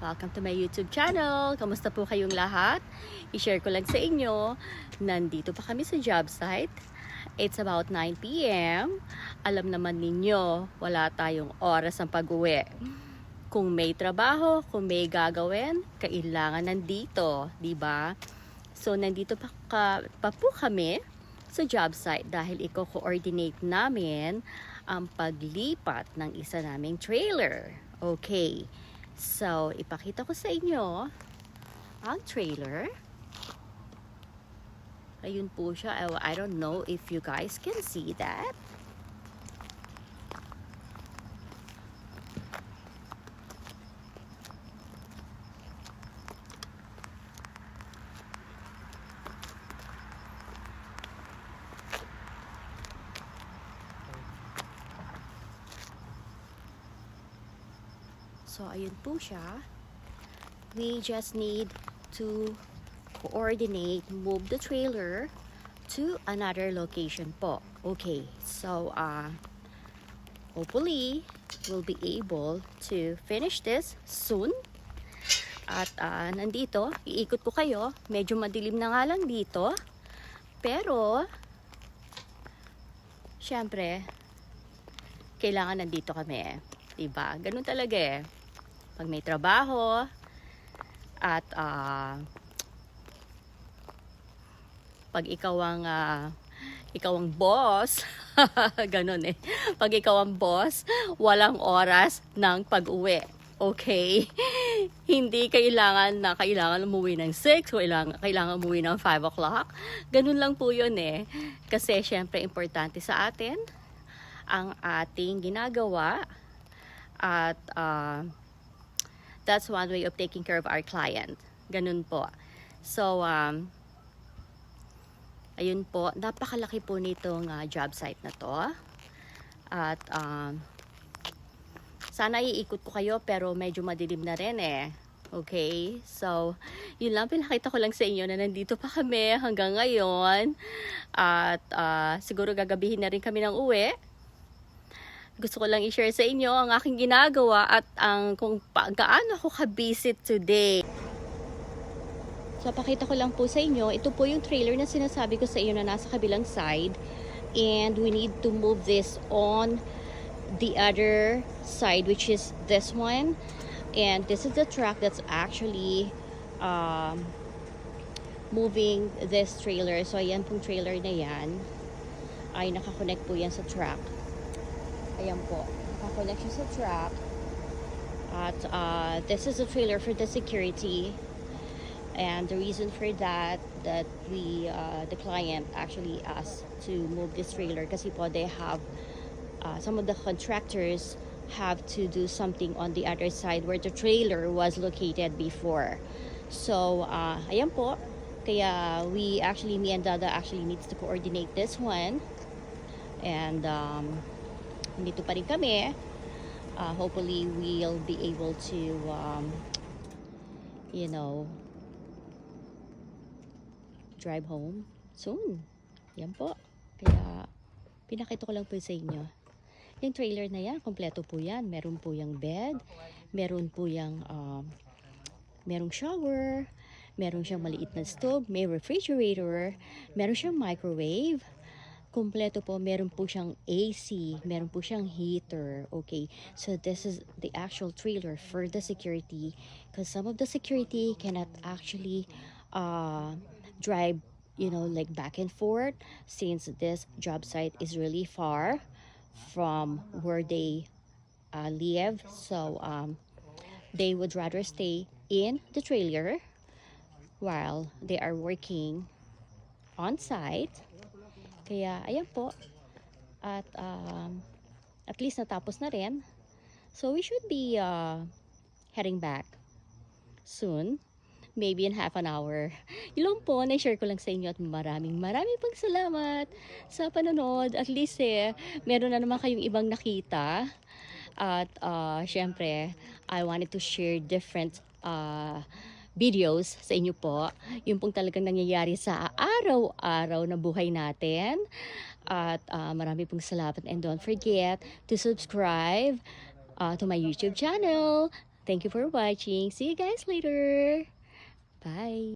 Welcome to my YouTube channel. Kamusta po kayong lahat? I-share ko lang sa inyo. Nandito pa kami sa job site. It's about 9 p.m. Alam naman ninyo, wala tayong oras ng pag-uwi. Kung may trabaho, kung may gagawin, kailangan nandito, di ba? So, nandito pa po kami sa job site dahil i-coordinate namin ang paglipat ng isa naming trailer. Okay. So, ipakita ko sa inyo ang trailer. Ayun po siya. I don't know if you guys can see that. So, ayun po siya. We just need to coordinate, move the trailer to another location po. Okay, so, hopefully, we'll be able to finish this soon. At, nandito, iikot ko kayo. Medyo madilim na nga lang dito. Pero, syempre, kailangan nandito kami. Diba? Ganun talaga eh. Pag may trabaho at pag ikaw ang boss, ganun eh. Pag ikaw ang boss, walang oras ng pag-uwi. Okay? Hindi kailangan umuwi ng 6, kailangan umuwi ng 5 o'clock. Ganun lang po yun eh. Kasi syempre importante sa atin ang ating ginagawa at that's one way of taking care of our client. Ganun po. So, ayun po. Napakalaki po nitong job site na to. At, sana iikot ko kayo pero medyo madilim na rin eh. Okay? So, yun lang. Pinakita ko lang sa inyo na nandito pa kami hanggang ngayon. At, siguro gagabihin na rin kami ng uwi. Gusto ko lang i-share sa inyo ang aking ginagawa at kung gaano ako ka-busy today. So, pakita ko lang po sa inyo. Ito po yung trailer na sinasabi ko sa inyo na nasa kabilang side. And we need to move this on the other side, which is this one. And this is the truck that's actually moving this trailer. So, ayan pong trailer na yan. Ay, nakakonect po yan sa truck. Ayan po, nakakonect siya sa truck. At this is a trailer for the security. And the reason for that we, the client actually asked to move this trailer kasi po they have, some of the contractors have to do something on the other side where the trailer was located before. So, ayan po. Kaya me and Dada actually needs to coordinate this one. And, dito pa rin kami. Hopefully, we'll be able to, drive home soon. Yan po. Kaya, pinakita ko lang po sa inyo. Yung trailer na yan, kompleto po yan. Meron po yung bed, meron po yung, merong shower, meron siyang maliit na stove, may refrigerator, meron siyang microwave, kompleto po, meron po siyang AC, meron po siyang heater. Okay, so this is the actual trailer for the security because some of the security cannot actually drive, like back and forth since this job site is really far from where they live. So they would rather stay in the trailer while they are working on site. Kaya, ayan po. At least natapos na rin. So, we should be heading back soon. Maybe in half an hour. Yun po, na-share ko lang sa inyo at maraming pang salamat sa panonood. At least meron na naman kayong ibang nakita. At, syempre, I wanted to share different videos sa inyo po. Yung pong talagang nangyayari sa araw-araw na buhay natin. At marami pong salamat. And don't forget to subscribe to my YouTube channel. Thank you for watching. See you guys later. Bye.